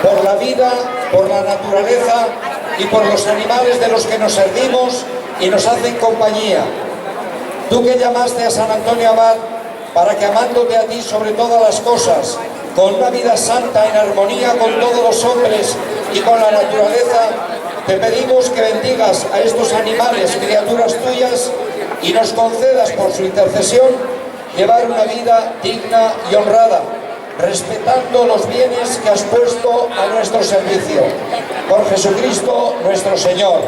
por la vida, por la naturaleza y por los animales de los que nos servimos y nos hacen compañía. Tú que llamaste a San Antonio Abad para que, amándote a ti sobre todas las cosas, con una vida santa en armonía con todos los hombres y con la naturaleza, te pedimos que bendigas a estos animales, criaturas tuyas, y nos concedas por su intercesión llevar una vida digna y honrada, respetando los bienes que has puesto a nuestro servicio. Por Jesucristo nuestro Señor.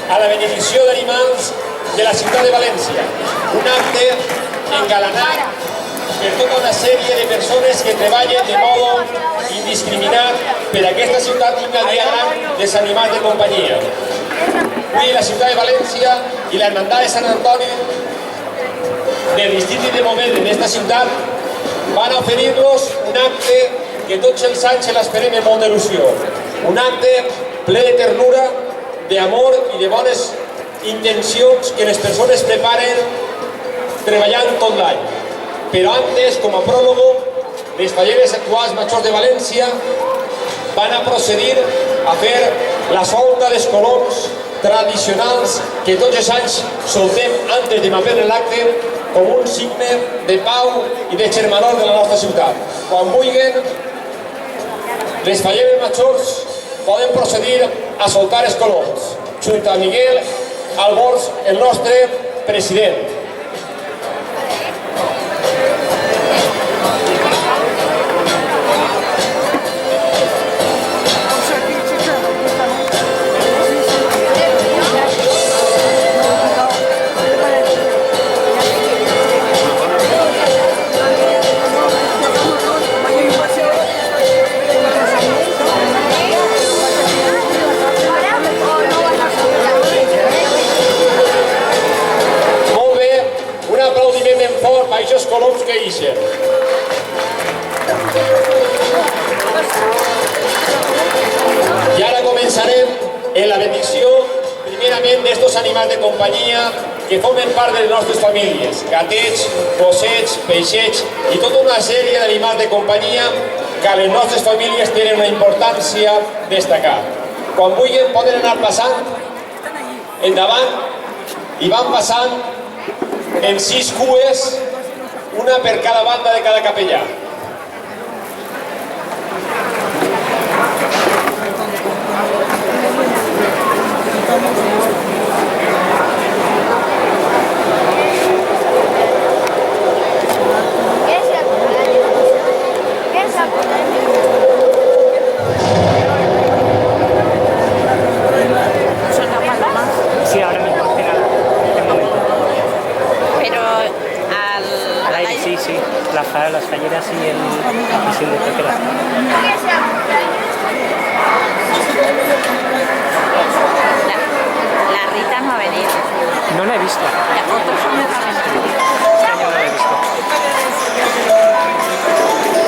A la benedició d'animals de la ciutat de València. Un acte engalanat per tota una sèrie de persones que treballen de modo indiscriminat per a aquesta ciutat tinga el dia gran dels animals de companyia. Avui la ciutat de València i la Hermandad de Sant Antoni del districte de Moment en esta ciutat van a oferir-los un acte que tots els anys l'esperem amb molta il·lusió. Un acte ple de ternura, d'amor i de bones intencions que les persones preparen treballant tot l'any. Però antes, com a pròlogo, les falleres actuals majors de València van a procedir a fer la solta dels coloms tradicionals que tots els anys soltem antes de m'aprendre l'acte com un signe de pau i de germanor de la nostra ciutat. Quan vulguin, les falleres majors poden procedir a soltar els coloms, junt a Miguel Albors, el nostre president. Aquests coloms que ixen. I ara començarem en la benedicció, primerament d'estos animals de companyia que formen part de les nostres famílies, gatets, gossets, peixets i tota una sèrie d'animals de companyia que a les nostres famílies tenen una importància destacar. Quan vulguin poden anar passant endavant i van passant en 6 cues, una per cada banda de cada capellà. Sí, ahora mismo. Sí, las falleras y el de Pepera. La Rita no ha venido. No la he visto. Este año no la he visto.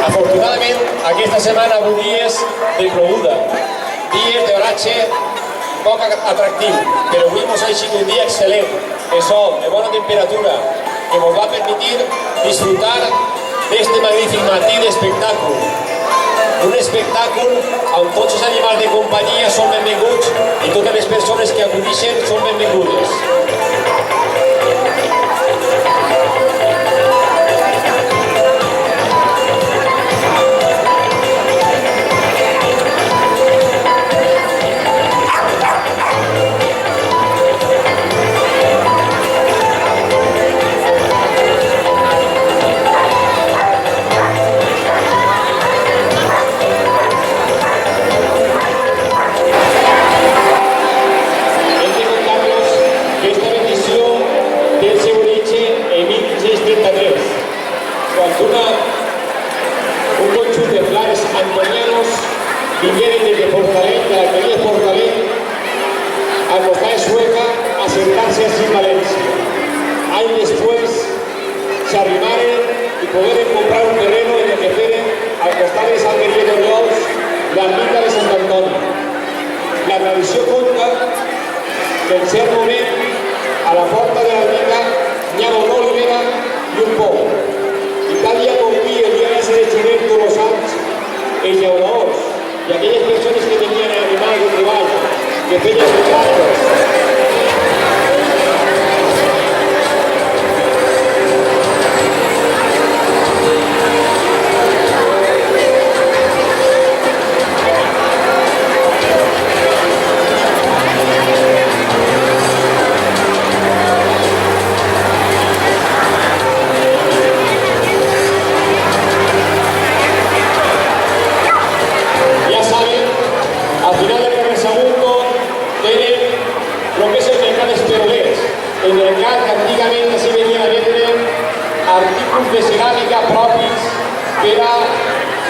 Afortunadament, aquesta setmana ha hagut dies de ploguda, dies d'oratge poc atractiu, però avui ens ha eixit un dia excel·lent, de sol, de bona temperatura, que ens va permetir disfrutar d'este magnífic matí d'espectacle. Un espectacle on tots els animals de companyia són benvinguts i totes les persones que acudixen són benvingudes. asentarse así en Valencia. Años después se arrimaron y pudieron comprar un terreno y enriquecer al costat de Sant Guerrier d'Oriols la ermita de Sant Antoni. La tradició conta que en cert moment a la porta de l'ermita hi ha una olivera i un pou. I tal dia com avui, el dia de ser de gener tots els anys, els llauradors i aquelles persones que tenien animals de treball, que feien contractes, de ceràmica propis per a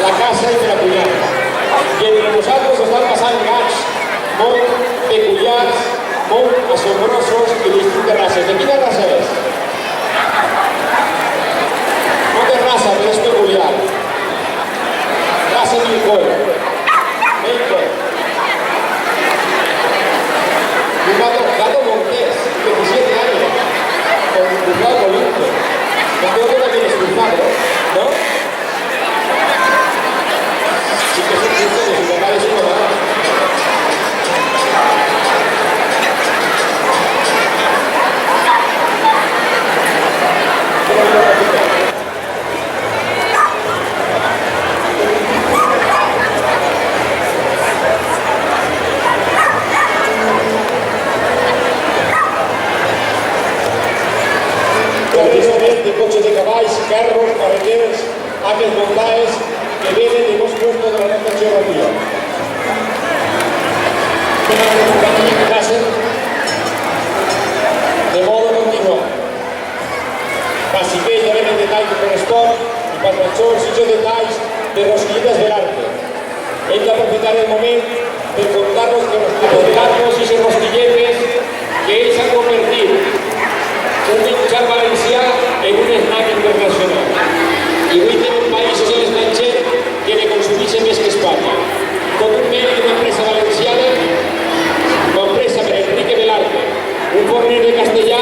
la casa i per a cuinar. I entre nosaltres estan passant gats molt peculiars, molt assombrosos i distintes races. De quina raça és? No té raça, però és peculiar. Raça Milcoy. Milcoy. Un gato montés, 17 años, con un cruzado limpio. Creo que no tienes cruzado, ¿no? Sí que son cruzados, y papá es uno más. De coches de caballos, carros, carreteras, aquellas bondades que vienen de los puestos de la nuestra geografía. De modo continuo. Pasipé ya ven el detalle que corresponde y para mayores y detalles de rosquillitas del arte. Ell va aprofitar el moment per contar-nos i ser rosquilletes que ells han convertit un mitjà valencià en un snack internacional. I avui tenim països a l'estranger que ne consumeixen més que Espanya. Tot un mèrit d'una empresa valenciana, una empresa per Enrique Velarte, un forner de Castellà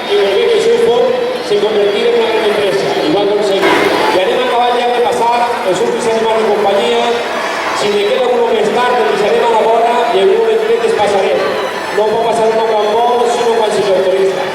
que volgué que el seu forn se convertira en una gran empresa i va aconseguir. I anem acabant ja de passar els últims animals de companyia. Si me queda uno més tard, el deixarem a la vora i en un momentet es passarem. No pot passar una quan vol, sinó quan se l'autoritza.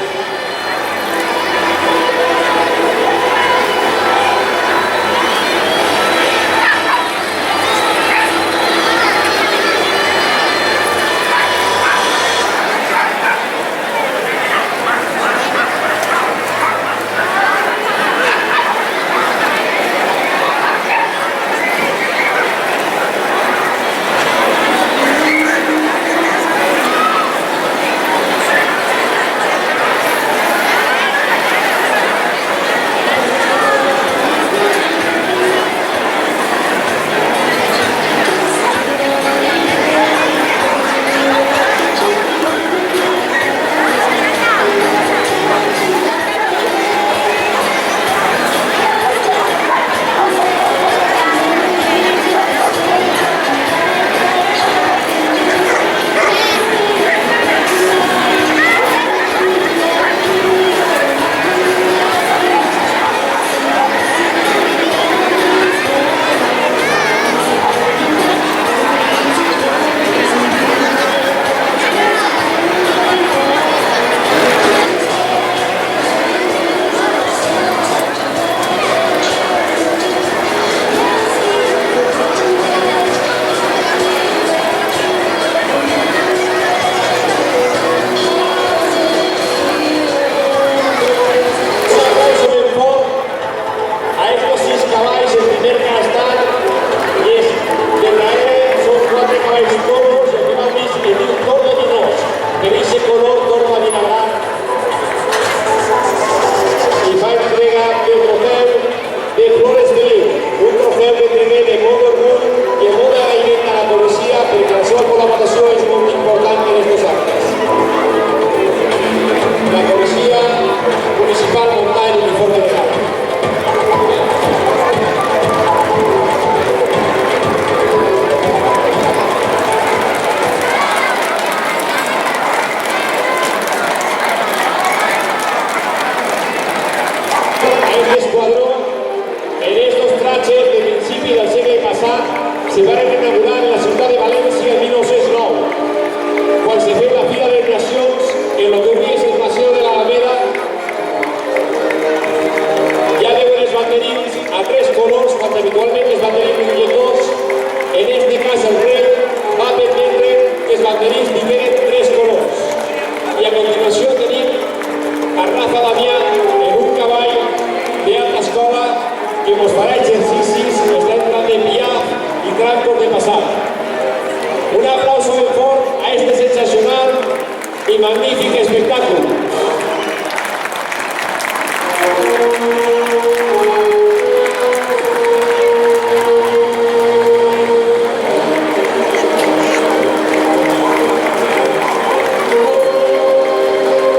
y magnífico espectáculo.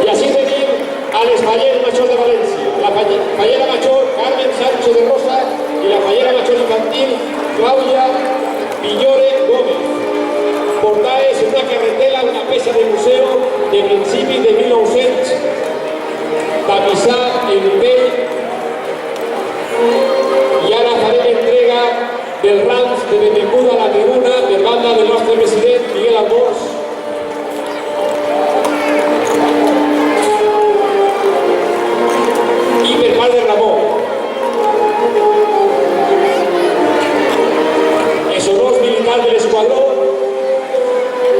Y así venir al Espaller Mayor de Valencia, la Fallera Mayor Carmen Sánchez de Rosa y la Fallera Mayor Infantil Claudia Villore Gómez. Portaes una carretela, una peça de museu de principis de 1900, tapisar en pell, i ara farem entrega del rams de benvinguda a la tribuna per banda del nostre president Miguel Almors. I per part de Ramon. Els honors militars de l'esquadró,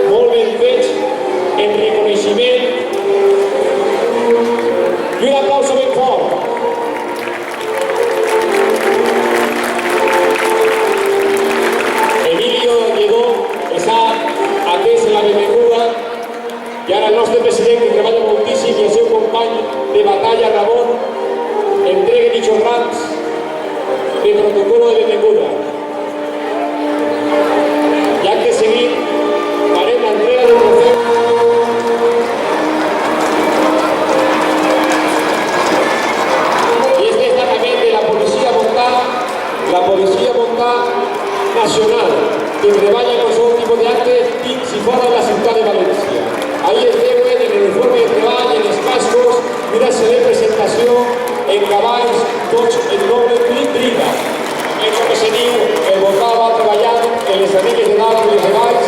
molt ben fets, en reconeixement, i un aplauso ben fort. Emilio Lledó està atès en la benvinguda i ara el nostre president, que treballa moltíssim, i el seu company de batalla, Ramon, entreguen dichos rams de protocolo de benvinguda. Y hay que seguir para la entrega del trofeo. Y este destacamento de la Policía Montada Nacional, que treballa en qualsevol tipus d'acte dins i fora de la ciutat de València. Ahí es veuen en el uniforme de treball, en els cascos, una celebre presentació en cavalls, tots en doble briga. És el que se diu, el Montà va treballant en les anelles de dalt i les de baix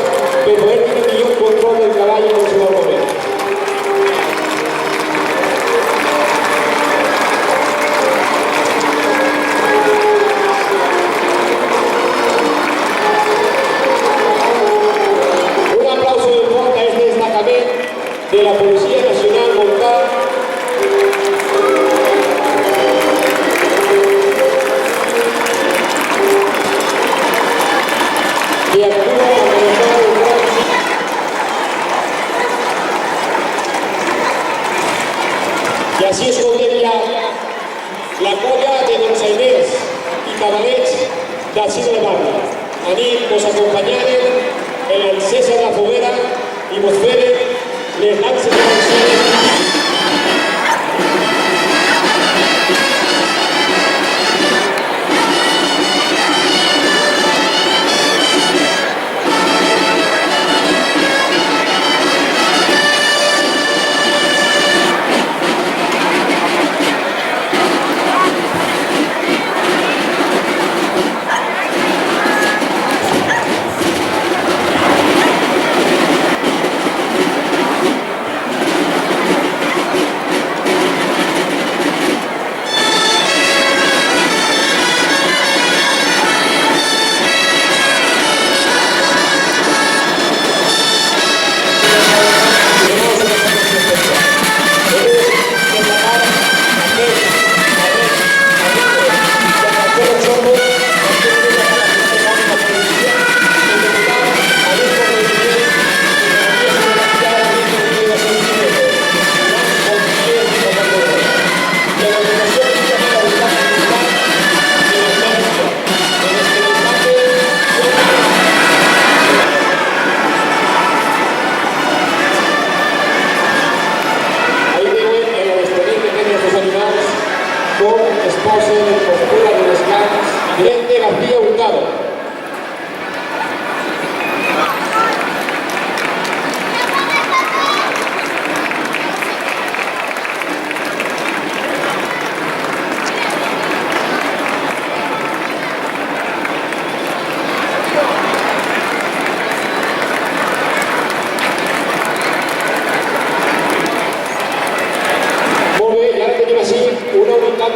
per poder tenir millor control del treball en qualsevol moment. Un aplauso de fuerte a este destacament de la Policía Nacional Montada que actúa para manejar el tránsito. Y así es com deia la colla de donzellers i cavalets d'ací de la barra. Anit nos acompanyaren en l'encesa de la foguera i mos feren les danses de danseres.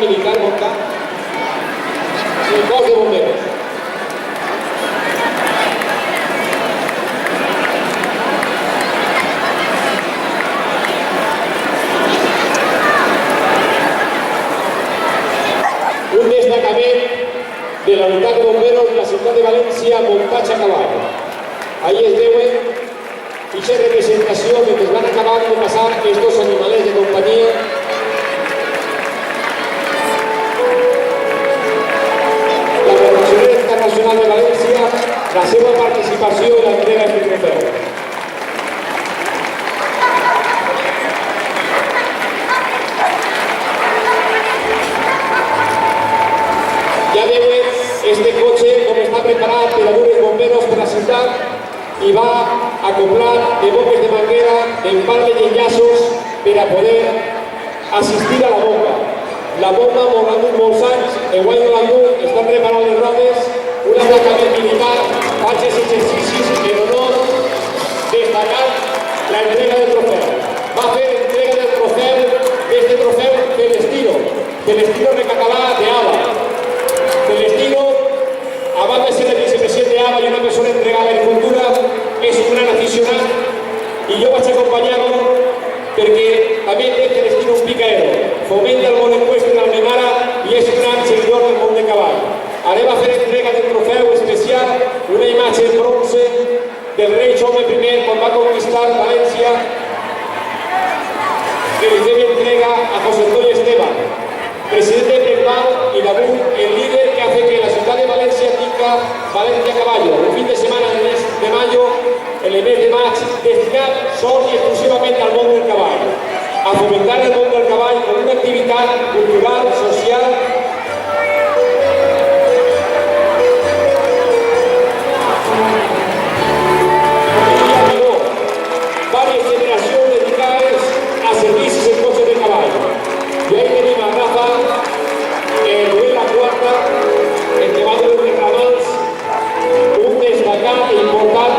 militar montada y dos de bomberos. Un destacament de la unitat de bomberos de la ciutat de València, muntatge a cavall. Ahí es veuen esa representación que nos van a acabar de pasar estos animales de compañía. La Federación Internacional de Valencia, la seva participació en la entrega del trofeu. Ya veuen este coche com està preparat per a dur els bomberos per la ciutat i va acoplat de boques de manguera, d'empalme d'enllaços per a poder assistir a la bomba. La bomba m'ho han dut molts anys, enguany no l'han dut, estan preparant les rodes, un aplacament militar, faig els exercicis en honor destacant la entrega del trofeu. Va fer entrega del trofeu, este trofeu Celestino Recatalà de ABA. Celestino, abans de ser el vicepresident de ABA i una persona entregada a l'agricultura, és un gran aficionat i jo vaig acompanyar-lo perquè també té Celestino un picaero, fomenta el món eqüestre en Almenara i és un gran seguidor del món de cavall. Anem a fer entrega del trofeu especial, una imatge en bronze del rei Jaume I quan va conquistar València, que li fem entrega a José Antonio Esteban, presidente de PECVAL y Dabú, el líder que hace que la ciudad de Valencia tenga Valencia Caballo, un fin de semana del mes de mayo, en el mes de maig, destinat sol y exclusivamente al mundo del caballo, a fomentar el mundo del caballo con una actividad cultural, social. Varias generaciones dedicadas a servicios en coches de caballo. Y ahí tenim a Rafa, Rubén La Cuarta, el que va de los reclamants, un destacat i important.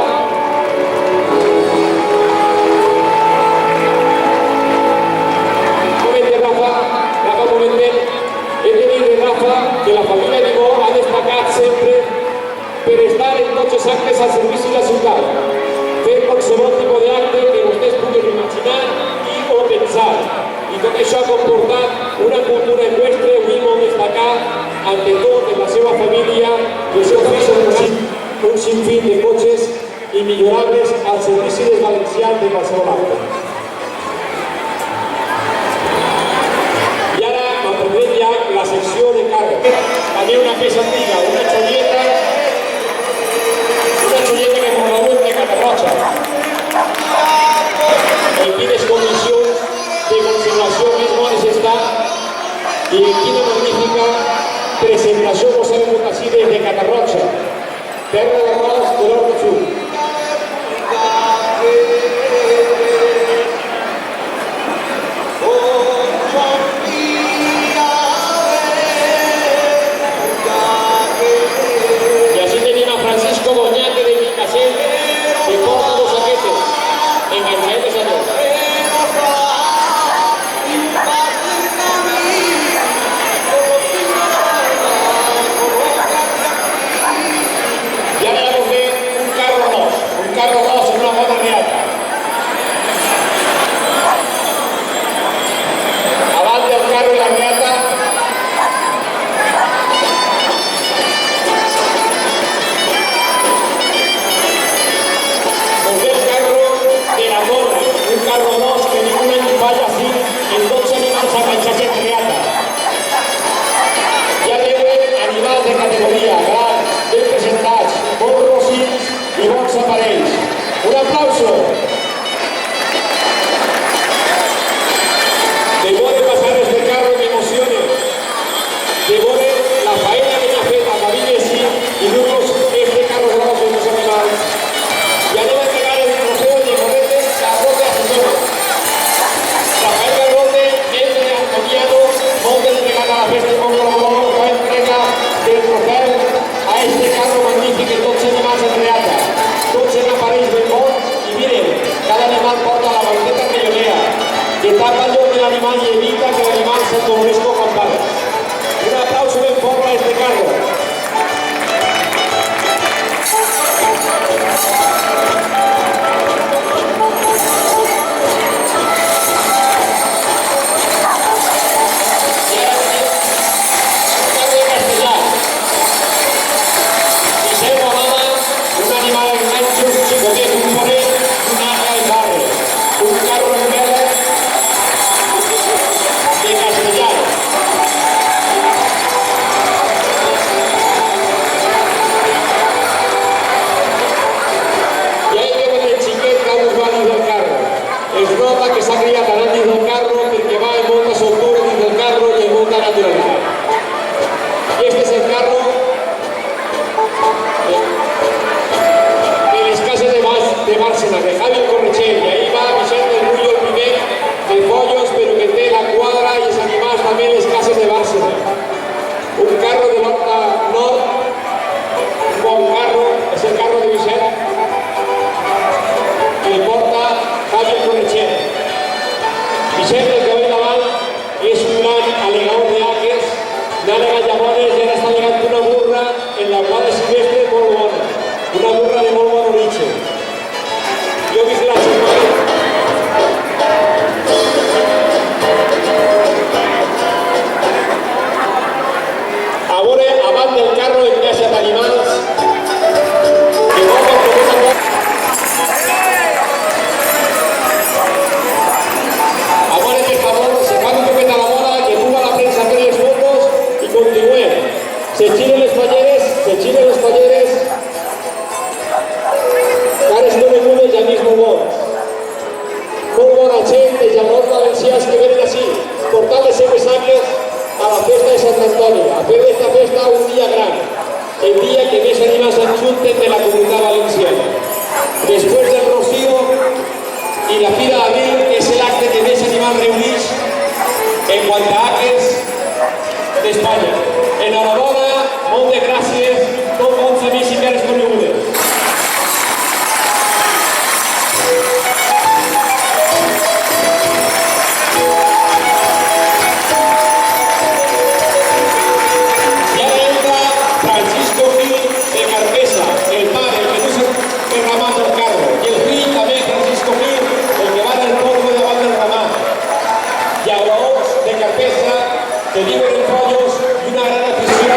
Un moment de Rafa, un momentet. He de dir de Rafa que la família Nibó ha destacat sempre per estar en tots els actes al servici de la ciutat, fer qualsevol tipus d'acte que vostès puguin imaginar i o pensar. I tot això ha comportat una cultura eqüestre avui molt destacada, ante tot en la seva família i el seu fill un sinfín de cotxes immillorables al servici dels valencians de qualsevol acte. I ara aprendrem ja la secció de càrrega. També una peça antiga, una xolleta que forma de Catarroja. En quines condicions de conservació més bones està i quina magnífica presentació vos hem fet així des de Catarroja, terra de Rols de l'Hort de Fum. I així tenim a Francisco Boñate de Picassent, que porta dos saquetes, enganxades a tot. I ara ja vos ve un carro ros en una bona reata. Abans del carro i la reata, vos ve el carro de la torre, un carro ros que ningún any falla així, en 12 animals enganxats en reata. Ja veuen animals de categoria, grans, ben presentats, bons rosins i bons aparells. Un aplauso. De veure passar este carro m'emociona. De veure la faena que m'ha fet a David Messi i dur-nos este carro gros de los animals. I anem a entregar el trofeu de corretes a Roque Asesor. Rafael Garrote, membre Antoniano, molt delegat a la festa de Montcolomó, fa entrega del trofeu a este carro magnífic en tots animals en reata. Tots en aparells ben bons i miren, cada animal porta la banqueta rellonera, que tapa el lloc de l'animal i evita que l'animal s'entornesco quan parla. Un aplauso ben fort a este carro. Un animal en ganxos, xicotet, un moret, una nota que s'ha criat anant dins del carro perquè va en molta soltura dins del carro i en molta naturalitat. I este és el carro de les cases de Bárcena, de Javi Correchell, i ahí va Vicente del Rullo, el primer de Follos, però que té la quadra i els animals també les cases de Bárcena. Un carro de l'Horta Nord, un bon carro, és el carro de Vicent, que el porta Javi Correchell. Vicent, el que ve davant, és un gran alegador d'acres, n'ha alegat llavors i ara està alegant una burra en la qual és silvestre molt bona, una burra de molt bon origen. Jo he vist la setmana. A veure, abans del carro en casa d'animals, que no pot poder anar. A veure, per favor, se fa un poquet a la bola, que puga la premsa per les fotos i continuem. Se giren les falleres, cares conegudes i amics molt bons. Molt bona gent de llavors valencians que venen així, portant les seves sangres a la festa de Sant Antoni, a fer d'esta festa un dia gran, el dia que més animals s'ajunten de la comunitat valenciana. Després del Rocío i la Fira d'Abril, que és l'acte que més animals reuneix en quant a actes d'Espanya. Enhorabona, moltes gràcies, tots bons amics i cares conegudes. Que viven en Follos y una gran afición.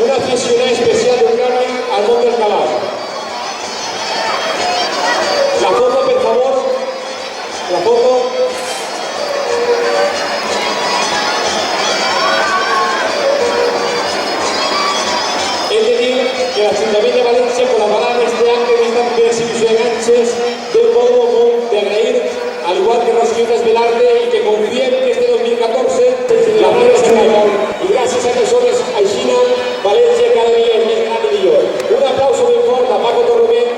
Una aficionada especial del Carmen al món del cavall. La foto, per favor. La foto. Hem de dir que l'Ajuntament de València col·laborarà en este acte d'esta primera exhibició de ganxes d'un modo molt d'agrair, al igual que Rosquillas Velarde, i que confiem que este 2014 la fira serà molt. I gràcies a persones aixina, València cada dia és més gran i millor. Un aplauso ben fort a Paco Torromet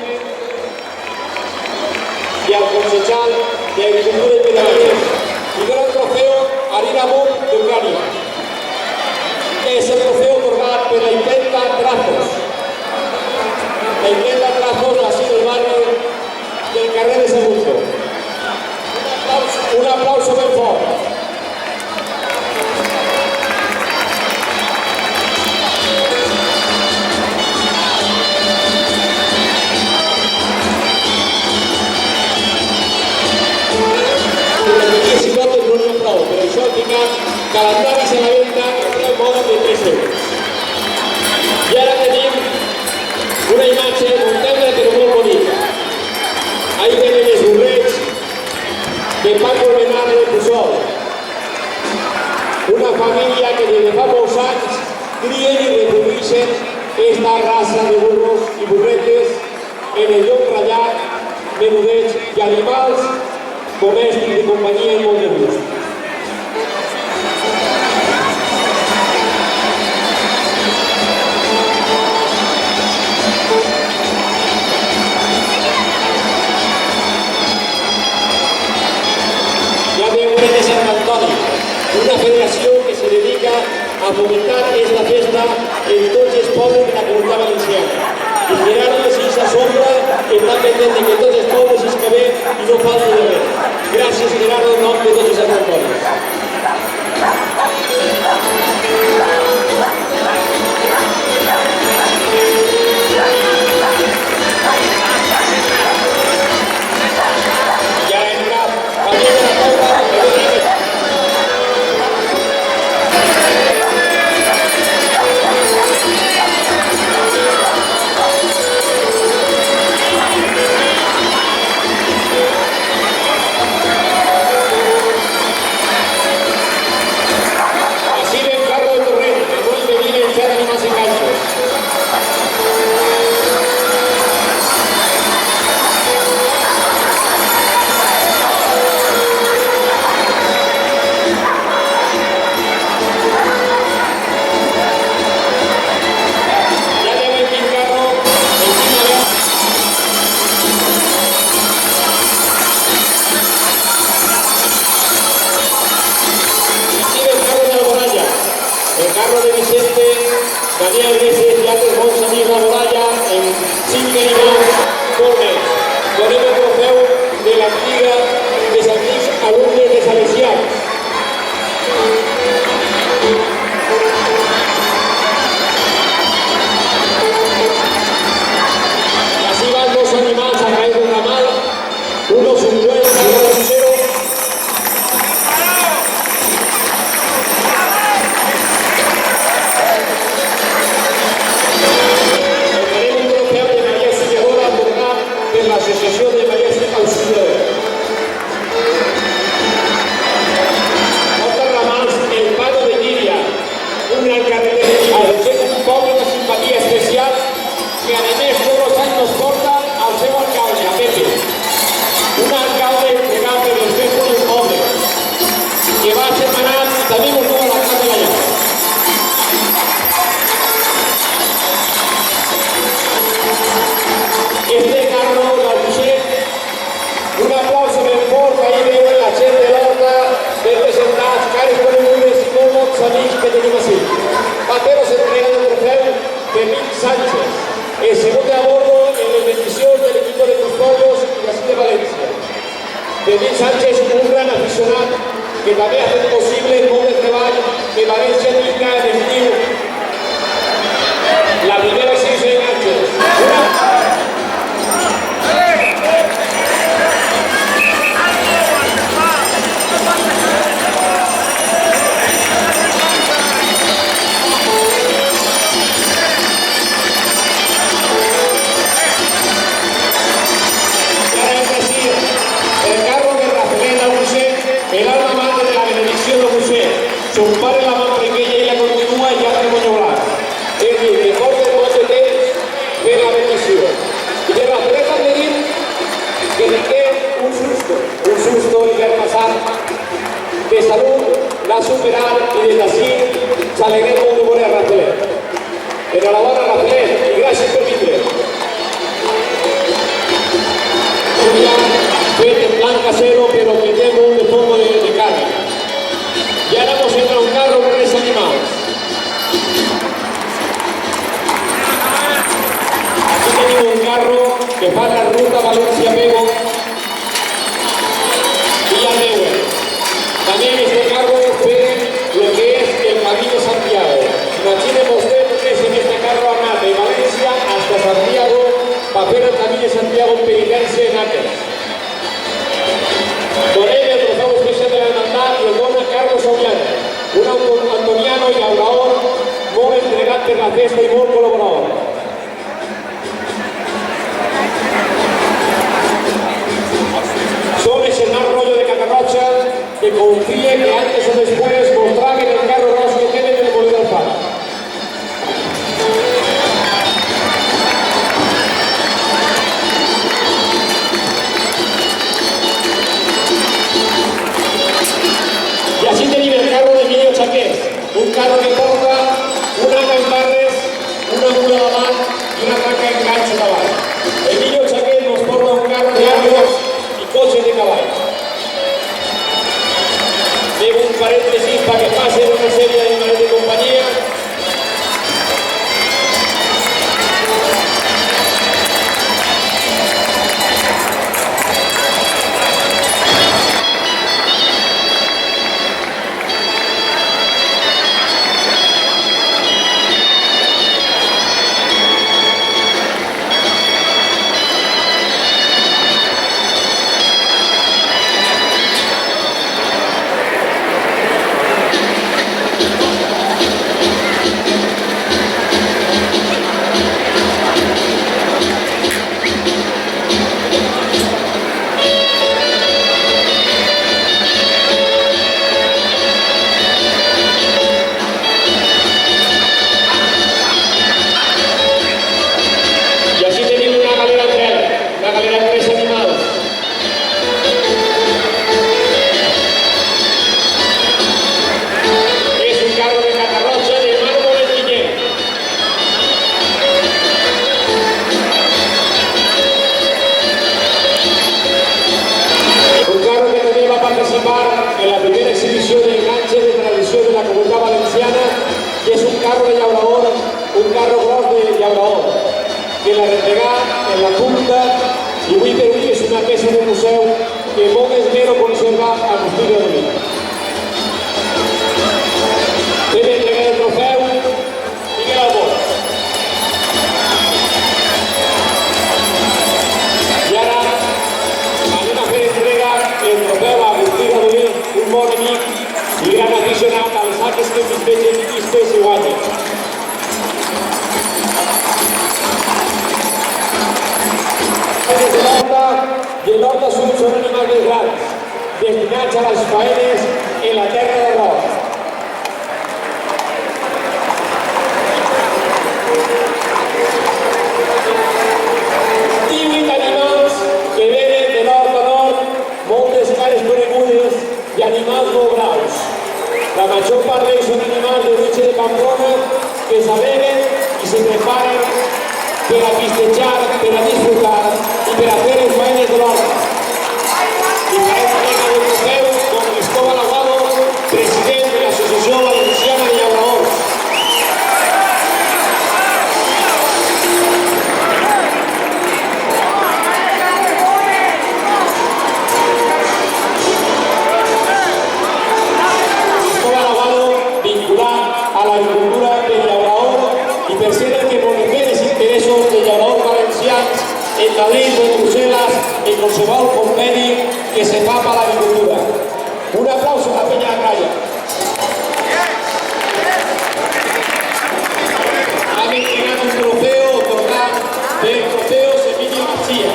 y al concejal de Agricultura y Pedagogía, y gran trofeo a Rina Bull de Ucrania. Es el trofeo otorgado por la Imprenta Trazos. La Imprenta Trazos ha sido el barrio del carrer de Segundo. Un aplauso bien fuerte. Pero això al final, calendaris a la venda, el modo de 3 euros. I ara tenim una imatge molt tendra però molt bonica. Ahí venen els burrets de Paco Benara de Puçol. Una família que des de fa molts anys crien i reprodueixen esta raça de burros i burretes en el lloc ratllat, menudets i animals domèstics de companyia i molt de gust. De Sant Antoni, una federació que se dedica a fomentar esta festa en tots els pobles de la comunitat valenciana. I Gerardo de Sisa Sombra, que està pendent de que tots els pobles es que ve i no falti de res. Gràcies, Gerardo, en nom de tots els Sant Antonis. Ja hem anat també de la taula de Daniel Meses i altres bons amics la medalla en 5 animals corners. Donem el trofeu de l'antiga dels antics alumnes de Salesians. Así van dos animals a caer d'un ramal, uno subduent al crucero. L'associació de Maria Auxiliadora. Moltes ramals, el Pano de Llíria, un gran carreter, el un poble de simpatia especial que a més tots els anys nos porta al seu alcalde, a Pepe. Un alcalde entregable dels festos del poble, que va setmanat i també ens dona la casa de la llave. Este carro un aplauso ben fort, ahir veuen la gent de l'Horta, representats, cares conegudes i molts amics que tenim així. Patero s'entrega el trofeu Fermín Sánchez, el segon de a bordo en les bendicions de l'equip de Custodios i la ciutat de València. Fermín Sánchez, un gran aficionat que també ha fet possible el món de treball que València tinga en estiu la primera exhibició de ganxes. El alma mater de la benedicción de José, su padre la más pequeña y la continúa y hace moñolar. Es decir, mejor de todo de la bendición. Y de la prueba de dir que le quede un susto y ver pasar de salud, la superar y desde así se alegremos de poner a Rafael. Enhorabuena a Rafael y gracias por venir. Fue en plan casero, pero que tengo un poco de carne. Y ahora hemos entrado un carro con ese animal. Aquí tenemos un carro que va a la ruta Valencia-Pego y ya Neuer. También este carro fue lo que es el Camino Santiago. Imaginemos ustedes que es en este carro a nada de Valencia hasta Santiago para hacer el Camino de Santiago en penitencia en Nápoles. Con él el trofeu especial de la hermandad i el dona Carlos Aullana, un antoniano i labrador molt entregat per la festa i molt col·laborador. Son ese mal rollo de Cacarrocha que confíe que antes o después mostraven el carro rojo que tienen en el Molí del Far. Y así tenim el carro de Emilio Chaqués, un carro que porta una cambarres, una mula de mà y una placa en gancho cavall. Emilio Chaqués nos porta un carro de armas y coches de caballo. Llevo un paréntesis un carro gros de llaurador, que la replegà en la punta i avui per avui és una peça de museu que molt esmero conserva Agustí de Domí. Fem entrega del trofeu, Miguel Albó. I ara anem a fer entrega el trofeu a Agustí de Domí, un bon amic i gran aficionat als actes que festegen pistes i guanyen. I el nord sud són animals més grans, destinats a les faenes en la terra de roc. 18 animals que venen de nord a nord, moltes cares conegudes i animals molt braus. La major part d'ells són animals d'origen de Pamplona que s'aleguen i se preparen per a pistejar, per a disfrutar i per a fer les faenes de l'hort. I farem entrega del trofeu con Cristóbal Aguado, president de l'Associació Valenciana de Llauradors. Cristóbal Aguado, vinculat a l'agricultura del llaurador i per ser el que monifica els interessos de llauradors valencians en Madrid o en Brussel·les en qualsevol conveni que se fa per l'agricultura. Un aplauso a la Peña Raya. Han entregado un trofeo otorgado del trofeo Emilio García.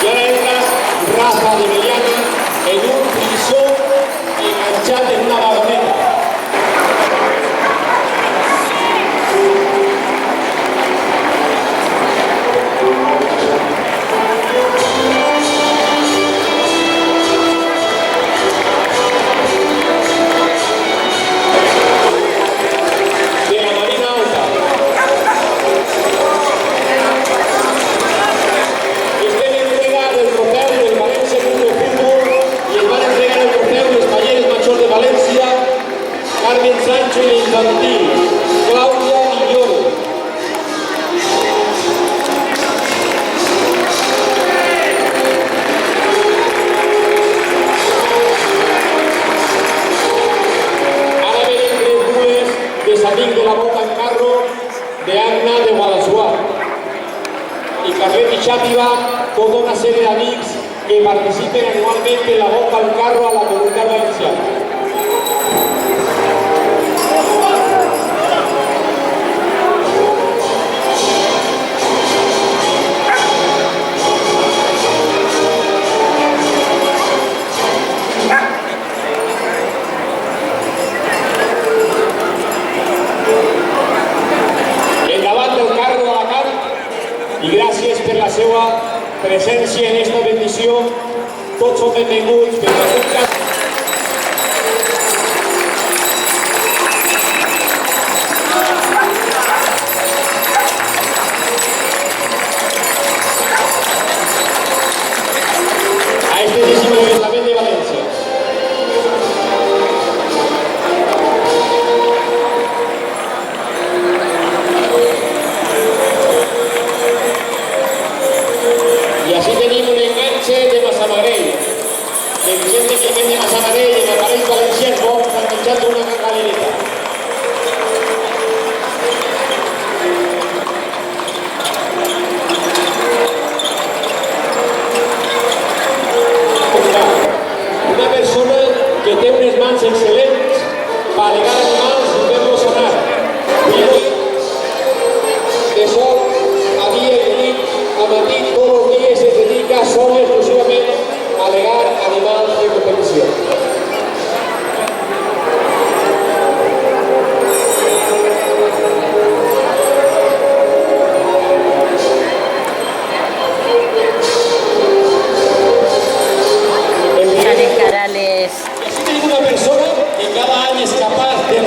Y ahora entra Rafa de Mediana en un frisón enganchado en una vagoneta. De la Marina Alta. Este le entrega el trofeo del Valencia Club de Fútbol y el van a entregar el trofeo de los talleres Major de Valencia, Carmen Sancho y Infantil, Claudia y Lloro. Ara venen 3 dues de Samic de la Boca en Carro, de Anna de Guadassuar. Y Carlet y Xàtiva, toda una serie de amics que participen anualmente en la Boca al Carro a la Comunitat Valenciana. Endavant del carro a la carn i gràcies per la seva presència en esta bendició. Tots són benvinguts, però en aquest cas... a este décimo Ayuntament de València. I així tenim un enganxe de Massamagrell, de Vicente Climent de Massamagrell, en aparells valencians bons, enganxat una galereta. Una persona que té unes mans excel·lents per alegar animals i fer-los anar. De sol, a dia i de nit, a matí, tots els dies es dedica sol i exclusivament a alegar animals de competició. Salen Carales. Y así tenim una persona que cada any és capaç de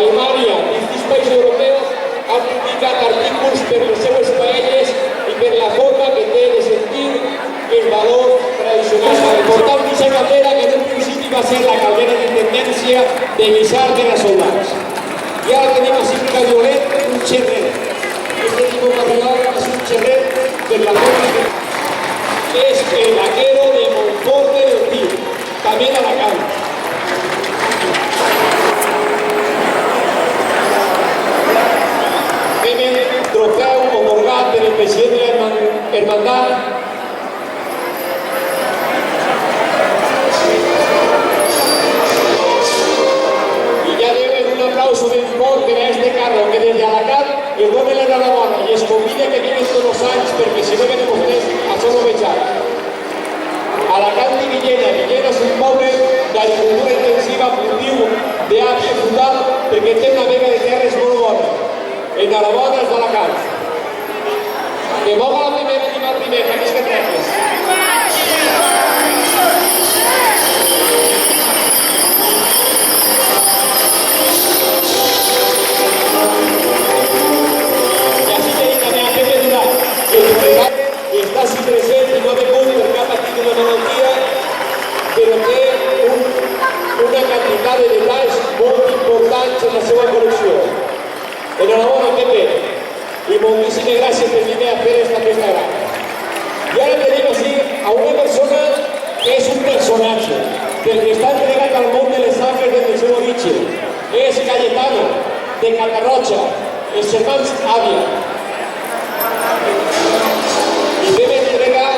Alemanya, dins dels països europeus, han publicat artículs per les seues paelles i per la forma que té de sentir els valors tradicionals. L'important d'aquesta caldera, que en un principi va ser la caldera d'intendència de guisar de les soldats. I ara tenim així que violet un xerret. Este tipus de violet és un xerret per la forma que és el vaquero de Montfort del Pi, també d'Alacant. Trofeu otorgat per el president de la Hermandad y ya deben un aplauso bien fuerte a este carro que desde Alacant les dona l'enhorabona i es convida que vinguin tots els anys perquè si no venen vostès això no veig. Alacant i Villena. Villena és un poble d'agricultura intensiva, cultiu d'api i frutal perquè té una vega de terres molt bona. Enhorabona és d'Alacant. Que moga la primera i la primera, més que treques. I així tenim també a Pepe Durà, que el regale està així present i no ha begut per cap patit una malaltia, però té una quantitat de detalls molt importants en la seva col·lecció. Enhorabona, Pepe, y muchísimas gracias por venir a hacer esta fiesta grande. Y ahora tenemos aquí a una persona que es un personaje, del que está entregado al mundo de les sangres desde el seu origen. Es Cayetano, de Catarrocha, els germans Àvia. Y debe entregar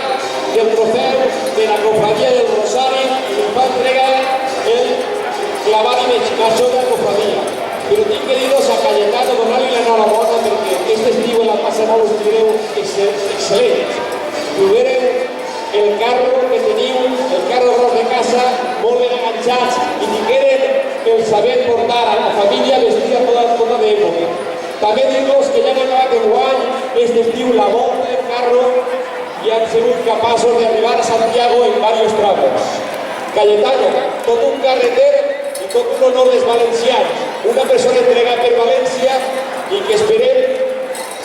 el trofeu de la cofradía del Rosario y nos va a entregar el clavari major de la cofradía. Pero tinc que dir-vos a Cayetano, donar-li l'enhorabona perquè aquest estiu en la passada us direu excel·lent. Trobareu el carro que teniu, el carro ros de casa, molt ben enganxats i tingueren el saber portar a la família vestida tota d'època. També dir-vos que ja hem acabat enguany aquest estiu la volta del carro i han sigut capaços d'arribar a Santiago en diversos tramos. Cayetano, tot un carreter i tot un honor dels valencians. Una persona entregada per València i que esperem,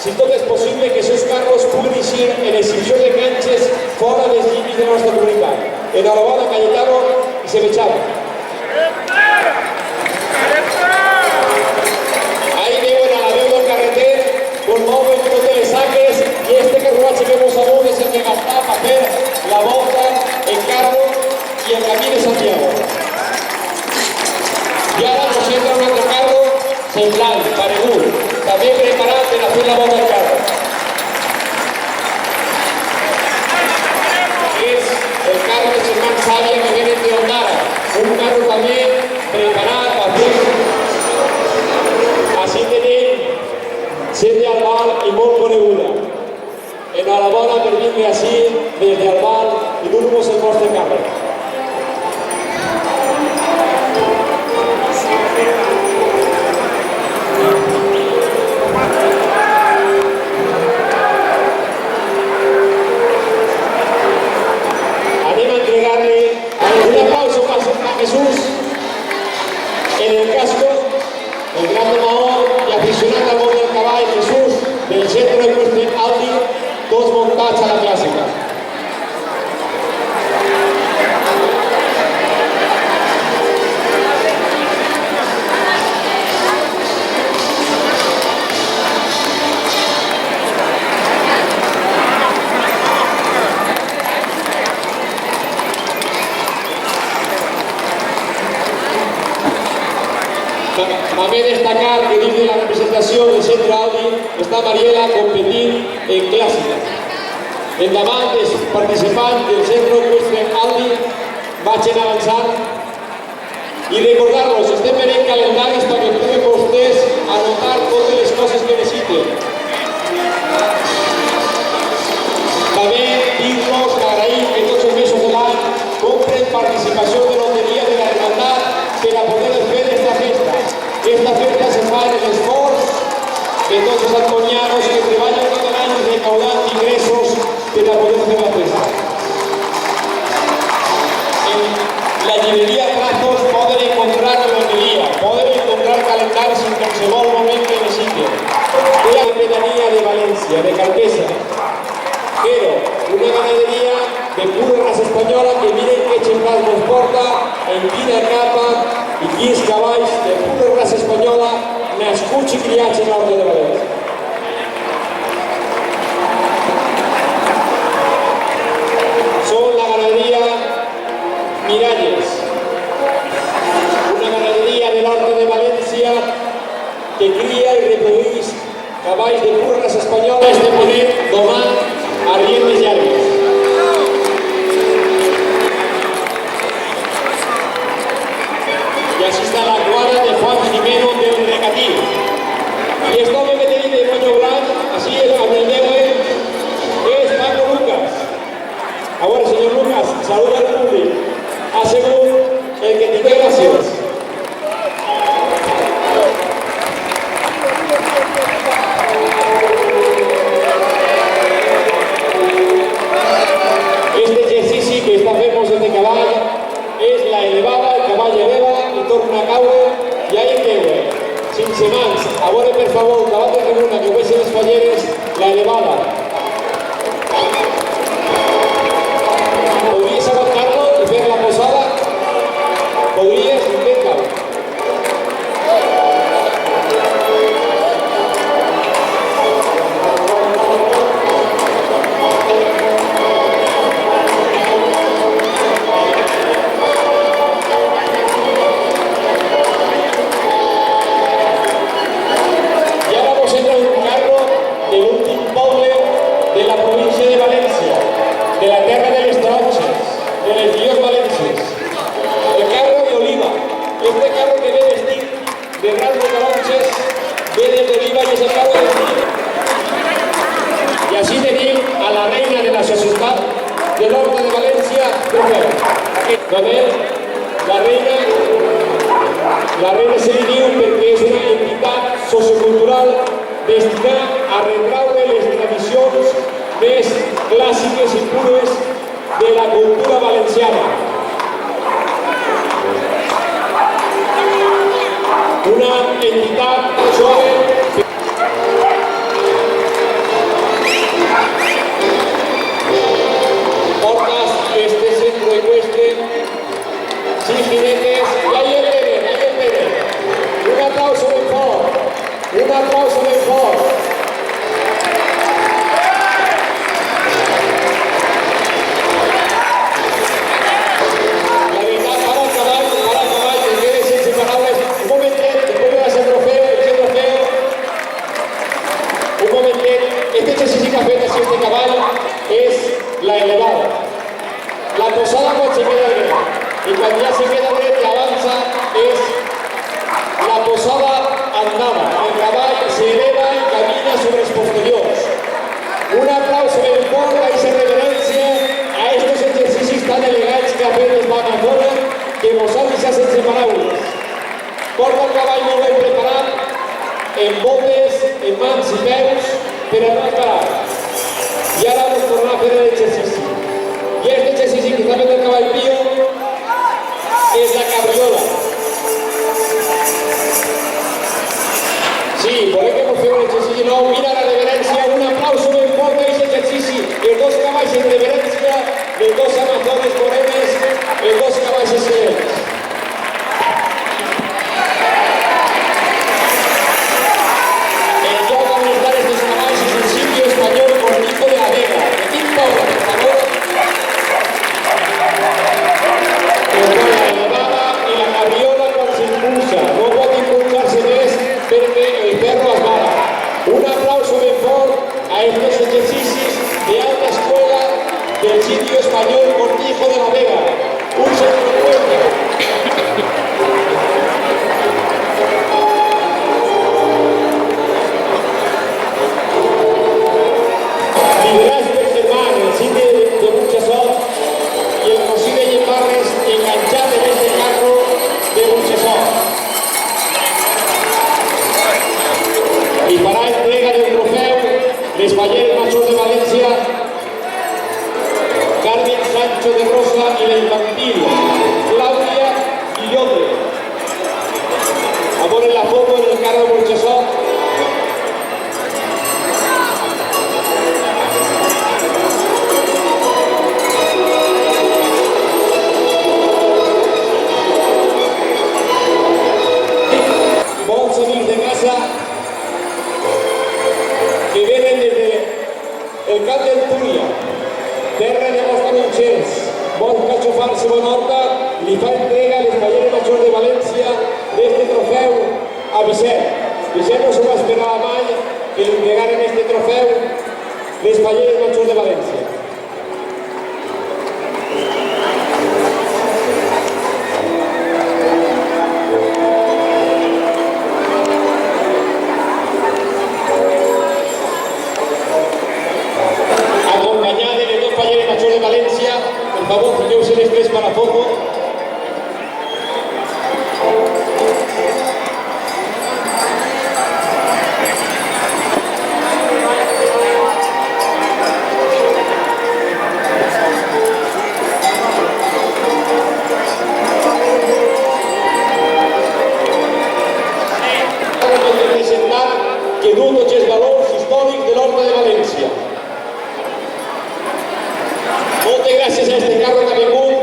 si tot és possible, que els seus carros puguin eixir en exhibició de canxes fora dels límits de la nostra comunitat. Enhorabona, Cayetano, i se vejava. Ahí veuen a la veu del carreter, con mouen totes les sacres i este carruatge que vos amunt és el que gastar per fer la volta en carro i el camí de Santiago. I ara nos entra un altre carro semblant, paregut, també preparat per a fer la volta al carro. És el carro de germans Àvia que venen de Ondara, un carro també preparat per fer. Així tenim gent d'Albal i molt coneguda. Enhorabona per vindre així des d'Albal i dur-vos el vostre carro. Anem a entregar-li un aplauso a Jesús en el casco, el gran Maó i aficionat al món del cavall, Jesús, del centre de Cueste Aldi, tots muntats a la clàssica. També destacar que dins de la representació del centre Audi està Mariela competint en clàssica. Endavant els participants del centre eqüestre Audi vagin avançant i recordar-los, estem venent calendaris perquè puguen vostès anotar totes les coses que necessiten. També dir-los que agraïm que tots els mesos de l'any compren participació de loteria de la Hermandad per a poder fer esta festa. Esta festa se fa en l'esforç de tots els antonianos que treballen tot l'any recaudant ingressos per a poder fer la festa. En la llibreria Trazos poden encontrar loteria, poden encontrar calendaris quina etapa i quins cavalls de pura raça espanyola nascuts i criats en l'Horta de València. Són la ganaderia Miralles, una ganaderia de l'Horta de València que cria i reprodueix cavalls de pura raça espanyola de poder domar a riendes llargues. Y así está la cuadra de Juan Jimeno del Recatío. Y este hombre que tenéis de moño blanco, así es, a el dedo es Paco Lucas. Ahora, señor Lucas, saluda al público. Aseguro el que te dé gracias. Este ejercicio que está vemos este caballo es la elevada, el caballo eleva y torna a caure y ahí queda. Sin semans, ahora por favor, caballo de tribuna que huese los falleres, la elevada. ¿Podrías aguantarlo y ver la posada? ¿Podrías? Inténtalo. Y así tenim a la reina de la societat de l'Horta de València, la reina se li diu perquè és una entitat sociocultural destinada a retraure les tradicions més clàssiques i pures de la cultura valenciana. Una entitat jove portas este centro ecuestre sin jinetes y ahí el Pérez. Un aplauso mejor, un aplauso mejor. La verdad, para el caballo, que quede sin palabras, un momentet, después de hacer trofeo, un momentet, este ejercicio que ha fet así este caballo es la elevada. La posada cuando se queda derecha, y cuando ya se queda derecha avanza es la posada andada. El caballo se eleva y camina sobre los posteriores. Un aplauso en forma y se reverencia a estos ejercicios tan elegantes que apenas van a zona que vosaltres hacen separables. Porta el caballo molt ben preparat, en botes, en mans i peus, per a no parar. I ara vamos a tornar a fer l'exercici. I aquest exercici que està fent el cavall Pío és la cabriola. Sí, volem que ens feu un exercici nou. Mira la reverència, un aplauso ben fort a aquest exercici. Els dos cavalls en reverència, els dos amazones morenes, els dos cavalls excel·lents. El lloc on estan estos cavalls és un sitio espanyol cortico de la Vega. Petit poble, per favor. La elevada y la cabriola. el Camp del Túria, terra de molts caminxers, molts cachofars i bona horta, li fa entrega a l'Espaller Major de València d'este trofeu a Vicent. Vicent no se ho esperava mai que li entregaren este trofeu l'Espaller Major de València. Por favor, fijéos el estrés para foto. Representar que du tots els valors històrics de l'Horta de València. Moltes gràcies a este carro que ha vingut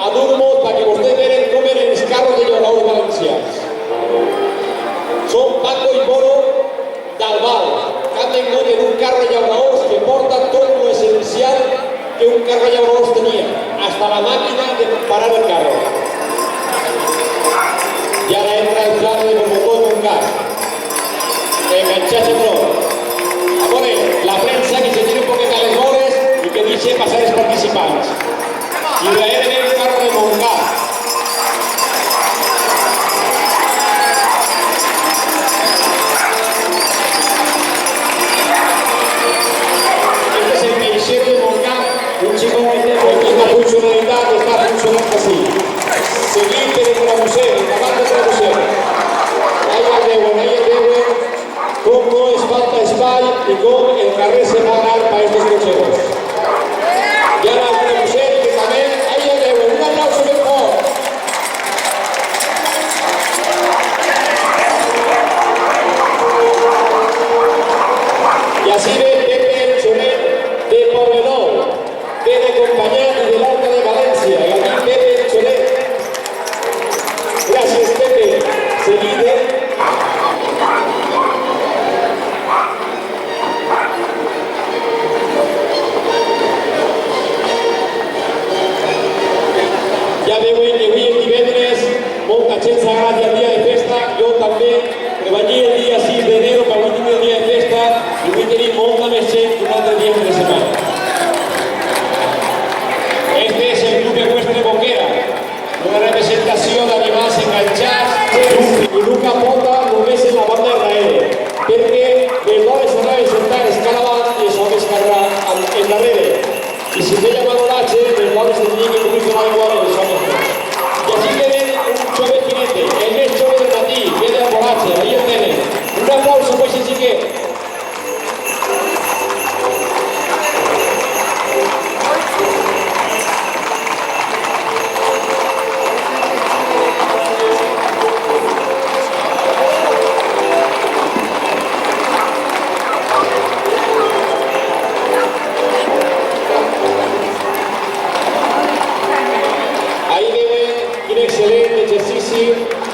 a dur-nos perquè vostès veren com eren els carros de llauraors valencians. Són Paco i Moro d'Albal, que han vingut en un carro de llauraors que porta tot l'essencial que un carro de llauraors tenia, hasta la màquina de parar el carro. I ara entra el plano de Borbotó en un car. Enganxats a tron. A veure, la premsa que se tira un poquet a les vores i que deixe passar els participants. I darrere ve el carro de Montcà. Este es el peixero de Montcà, un chico que tiene una funcionalitat que està funcionant així. Seguit per el trabucer, el cavall de trabucer. Allà el veuen com no es falta espai i com el carrer se va anar per estos cotxeros. Y ahora el trabucer que también, ahí el veuen, un aplauso ben fort. Y así ve Pepe el Xonet de Poblenou, ve de acompanyat i de l'Horta de València. I aquí Pepe el Xonet. Gràcies, Pepe. Seguida. Ja veuen que avui és divendres, molta gent s'agrada el dia de festa, jo també treballé el dia 6 d'enero per avui tenir el dia de festa i avui tenim molta més gent que un altre dia de setmana. Este es el Club Ecuestre Boquera, una representació d'animals enganxats i nunca pota només en la banda darrere, perquè les dones anaven sentant escalavant i els homes carregant endarrere. I si feia manolatge, les dones tenien que cobrir l'aigua i els homes no. I així tenen un jove jinete, el més jove del matí, ve del volatge, ahí el tenen. Un aplauso per ese xiquet.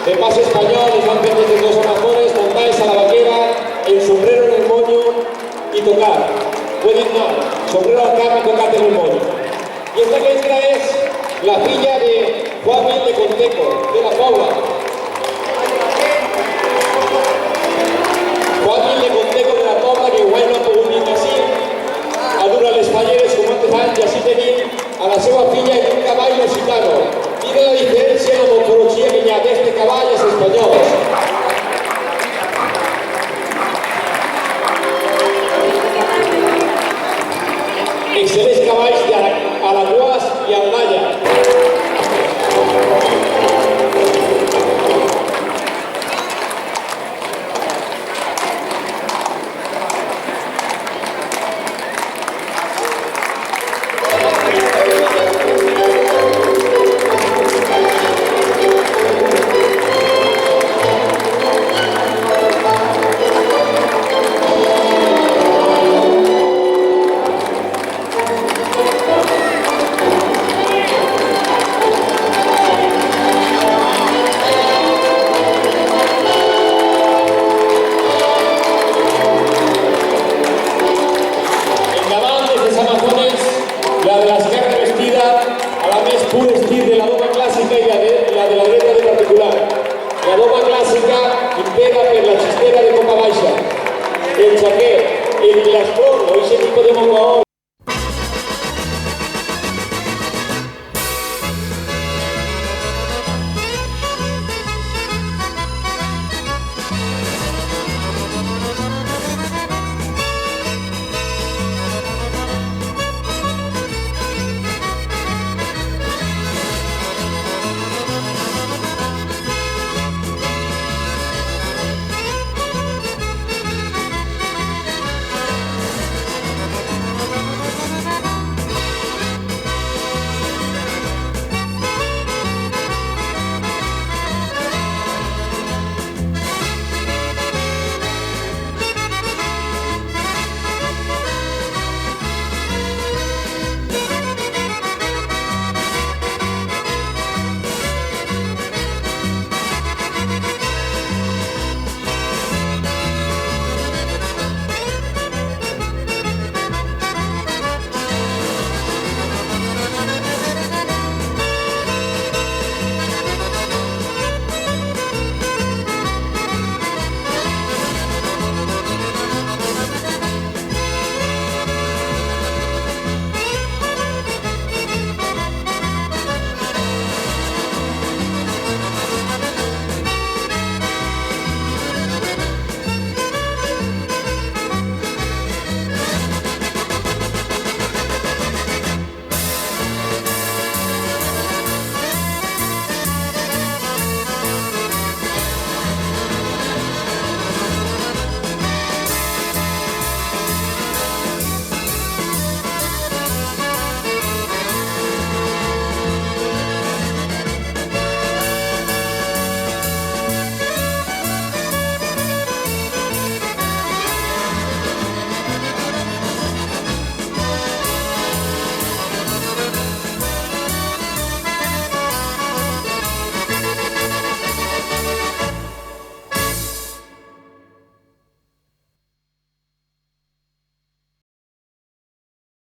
De paso español, les van fer desde dos amazones, montáis a la vaquera, el sombrero en el moño y tocar. Pueden no, sombrero al cap y tocar en el moño. Y esta letra es la filla de Juan Mil de Conteco, de la Paula. Juan Mil de Conteco de la Paula, que igual no ha pogut dir així, a dur a les falleres com antes anys, i així tenim a la seva filla en un cavall occitano. Mira la diferència en la morfologia que hi ha d'este cavall als espanyols. Excel·lents cavalls d'Alaguàs i Aldalla. aquest, en l'esport o aquest tipus de motor